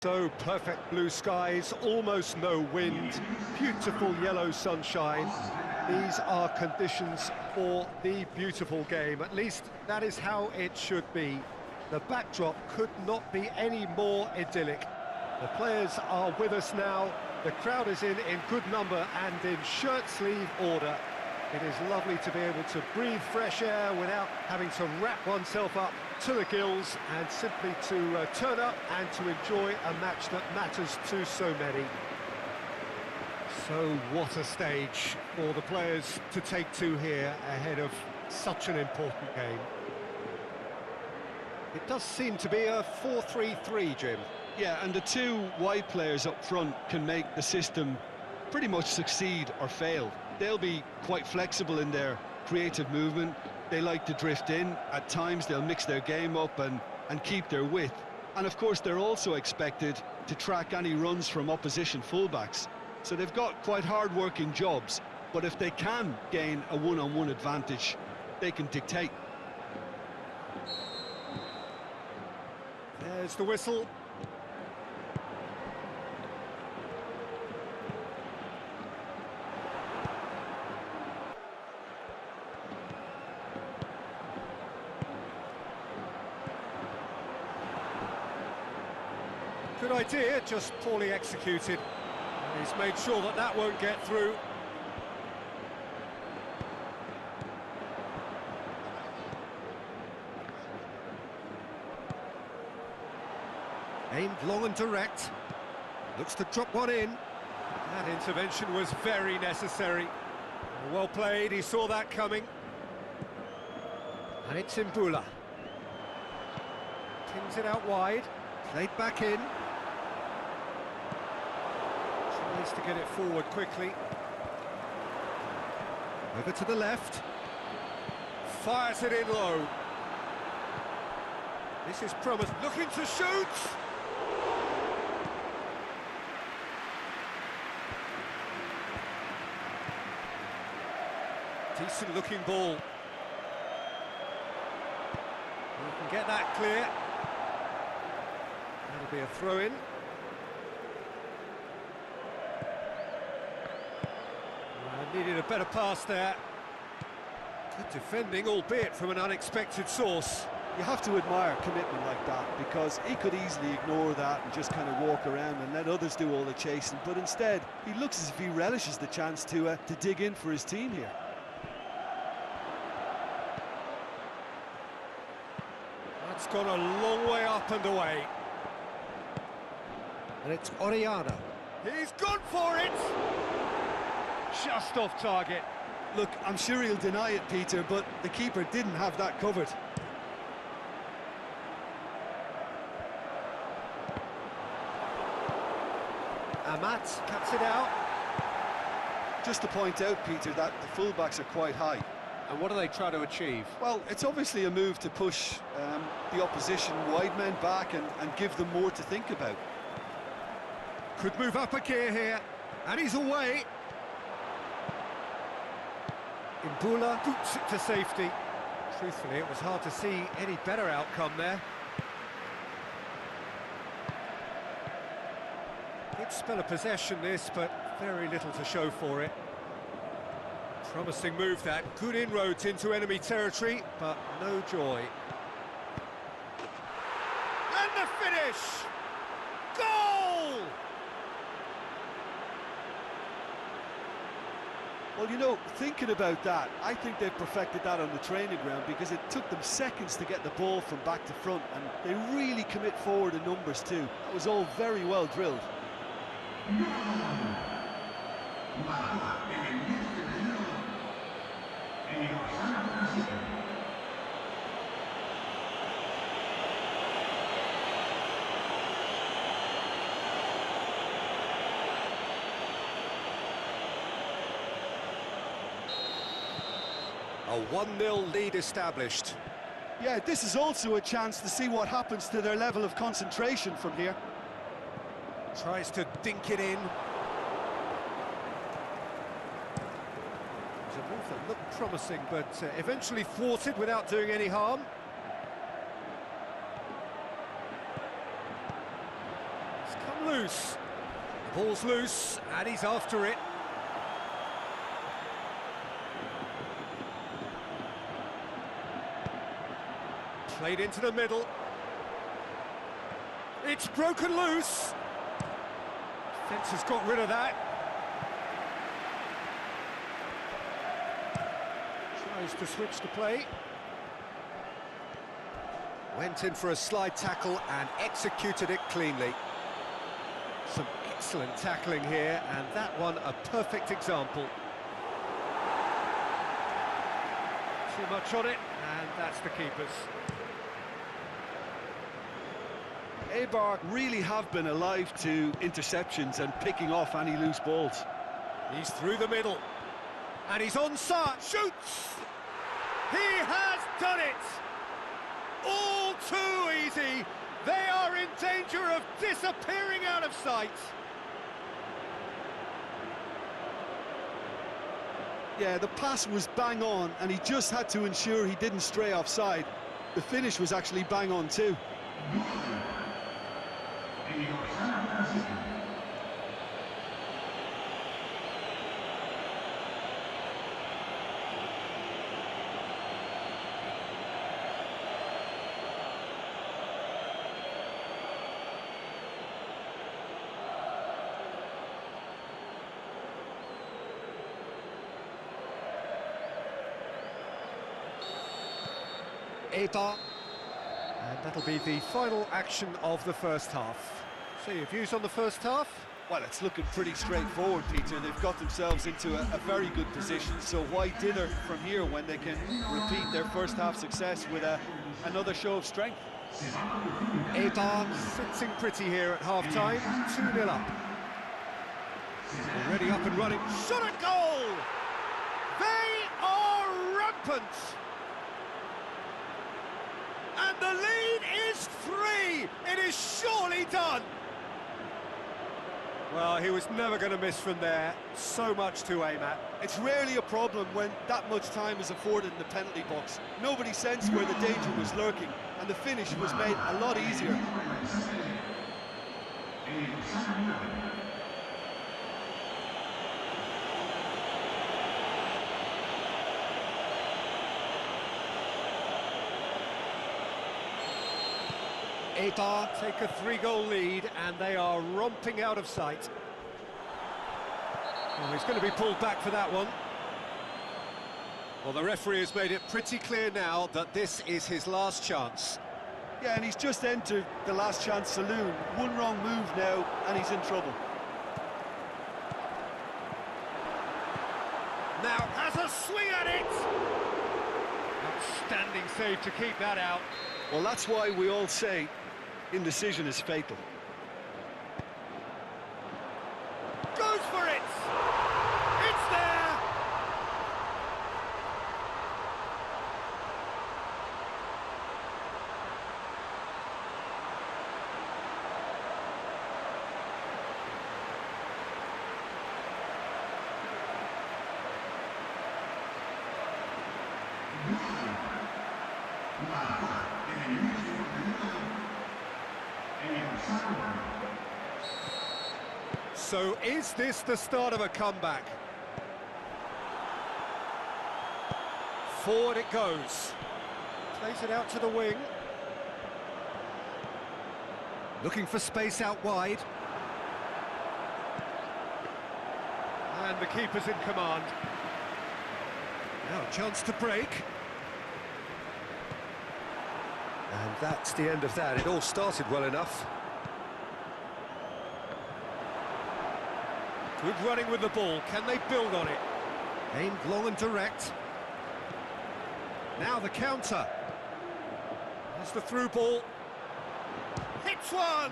So perfect blue skies, almost no wind, beautiful yellow sunshine. These are conditions for the beautiful game. At least that is how it should be. The backdrop could not be any more idyllic. The players are with us now. The crowd is in good number and in shirt-sleeve order. It is lovely to be able to breathe fresh air without having to wrap oneself up to the gills and simply to turn up and to enjoy a match that matters to so many. So what a stage for the players to take to here ahead of such an important game. It does seem to be a 4-3-3, Jim. Yeah, and the two wide players up front can make the system pretty much succeed or fail. They'll be quite flexible in their creative movement. They like to drift in. At times they'll mix their game up and keep their width. And of course they're also expected to track any runs from opposition fullbacks. So they've got quite hard-working jobs, but if they can gain a one-on-one advantage, they can dictate. There's the whistle. Good idea, just poorly executed. He's made sure that that won't get through. Aimed long and direct. Looks to drop one in. That intervention was very necessary. Well played, he saw that coming. And it's Mbula. Pins it out wide. Played back in. Tries to get it forward quickly. Over to the left. Fires it in low. This is promise. Looking to shoot! Decent looking ball. We can get that clear. That'll be a throw-in. Needed a better pass there. Good defending, albeit from an unexpected source. You have to admire commitment like that, because he could easily ignore that and just kind of walk around and let others do all the chasing, but instead he looks as if he relishes the chance to dig in for his team here. That's gone a long way up and away. And it's Oriana. He's gone for it! Just off target. Look, I'm sure he'll deny it, Peter, but the keeper didn't have that covered. Amat cuts it out. Just to point out, Peter, that the fullbacks are quite high. And what do they try to achieve? Well, it's obviously a move to push the opposition wide men back and give them more to think about. Could move up a gear here, and he's away. Mbula boots it to safety. Truthfully, it was hard to see any better outcome there. Good spell of possession this, but very little to show for it. Promising move that, good inroads into enemy territory, but no joy. And the finish! Goal! Well, you know, thinking about that, I think they've perfected that on the training ground, because it took them seconds to get the ball from back to front, and they really commit forward in numbers too. That was all very well drilled. A 1-0 lead established. Yeah, this is also a chance to see what happens to their level of concentration from here. Tries to dink it in. It was a move that looked promising, but eventually thwarted without doing any harm. It's come loose. The ball's loose, and he's after it. Played into the middle. It's broken loose. Fence has got rid of that. Tries to switch the play. Went in for a slide tackle and executed it cleanly. Some excellent tackling here, and that one a perfect example. Too much on it, and that's the keeper's. Eibar really have been alive to interceptions and picking off any loose balls. He's through the middle, and he's onside. Shoots! He has done it! All too easy. They are in danger of disappearing out of sight. Yeah, the pass was bang on, and he just had to ensure he didn't stray offside. The finish was actually bang on too. Eibar. And that'll be the final action of the first half. So your views on the first half? Well, it's looking pretty straightforward, Peter. They've got themselves into a very good position, so why dither from here when they can repeat their first half success with another show of strength? Eibar sitting pretty here at half-time, 2-0 up. Already up and running, shot at goal! They are rampant! And the lead is 3! It is surely done! Well, he was never going to miss from there. So much to aim at. It's rarely a problem when that much time is afforded in the penalty box. Nobody sensed where the danger was lurking, and the finish was made a lot easier. Eibar take a 3-goal lead, and they are romping out of sight. Well, he's going to be pulled back for that one. Well, the referee has made it pretty clear now that this is his last chance. Yeah, and he's just entered the last chance saloon. One wrong move now, and he's in trouble. Now has a swing at it! Outstanding save to keep that out. Well, that's why we all say indecision is fatal. Goes for it! It's there! So is this the start of a comeback? Forward it goes. Plays it out to the wing. Looking for space out wide. And the keeper's in command. Now a chance to break. And that's the end of that. It all started well enough. Good running with the ball. Can they build on it? Aimed long and direct. Now the counter. There's the through ball. Hits one!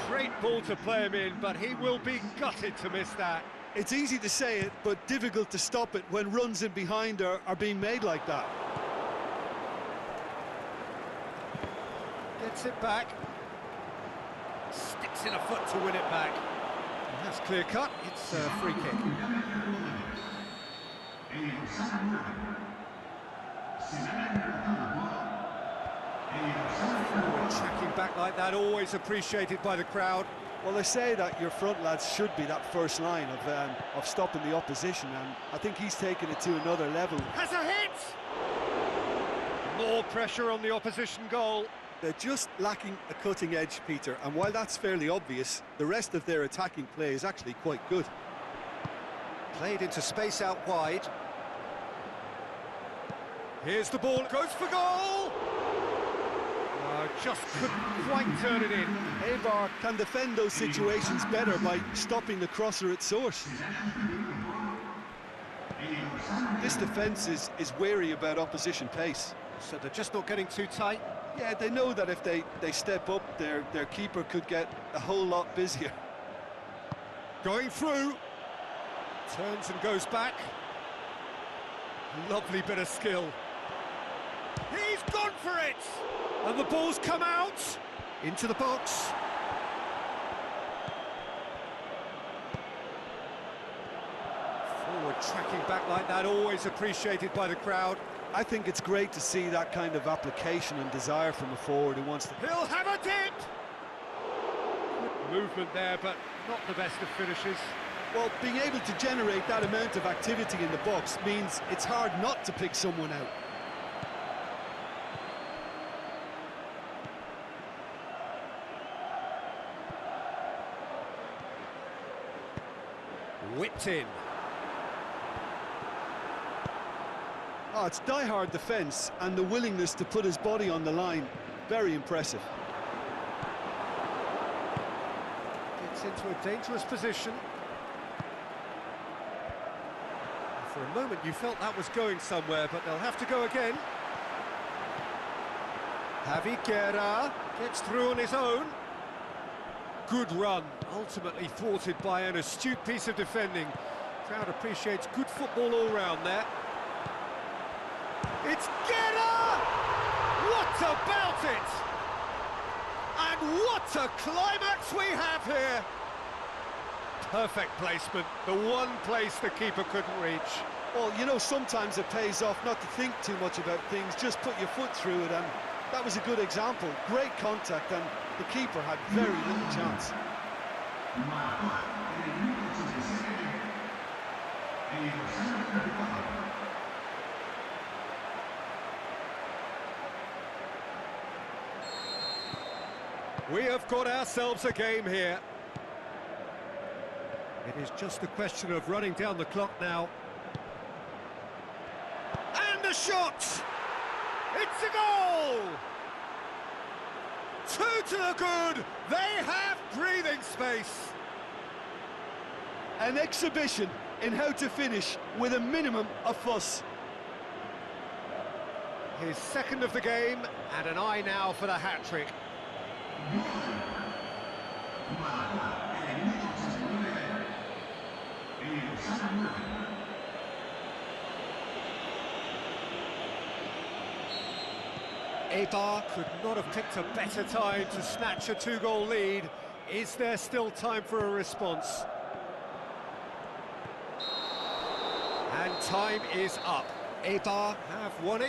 Great ball to play him in, but he will be gutted to miss that. It's easy to say it, but difficult to stop it when runs in behind are being made like that. Gets it back. Sticks in a foot to win it back. And that's clear cut. It's a free kick. Tracking back like that, always appreciated by the crowd. Well, they say that your front lads should be that first line of stopping the opposition, and I think he's taken it to another level. Has a hit! More pressure on the opposition goal. They're just lacking a cutting edge, Peter, and while that's fairly obvious, the rest of their attacking play is actually quite good. Played into space out wide. Here's the ball, goes for goal! Just couldn't quite turn it in. Eibar can defend those situations better by stopping the crosser at source. This defence is wary about opposition pace. So they're just not getting too tight. Yeah, they know that if they step up, their keeper could get a whole lot busier. Going through. Turns and goes back. Lovely bit of skill. He's gone for it! And the ball's come out into the box. Forward tracking back like that, always appreciated by the crowd. I think it's great to see that kind of application and desire from a forward who wants to... He'll have a dip! Good movement there, but not the best of finishes. Well, being able to generate that amount of activity in the box means it's hard not to pick someone out. Whipped in. Oh, it's die-hard defence and the willingness to put his body on the line. Very impressive. Gets into a dangerous position. For a moment you felt that was going somewhere, but they'll have to go again. Javi Guerra gets through on his own. Good run, ultimately thwarted by an astute piece of defending. Crowd appreciates good football all round there. It's Guerra! What about it? And what a climax we have here! Perfect placement, the one place the keeper couldn't reach. Well, you know, sometimes it pays off not to think too much about things, just put your foot through it, and that was a good example. Great contact, and the keeper had very little chance. We have got ourselves a game here. It is just a question of running down the clock now. And a shot! It's a goal! 2 to the good! They have breathing space! An exhibition in how to finish with a minimum of fuss. His second of the game, and an eye now for the hat-trick. Eibar could not have picked a better time to snatch a 2-goal lead. Is there still time for a response? And time is up. Eibar have won it.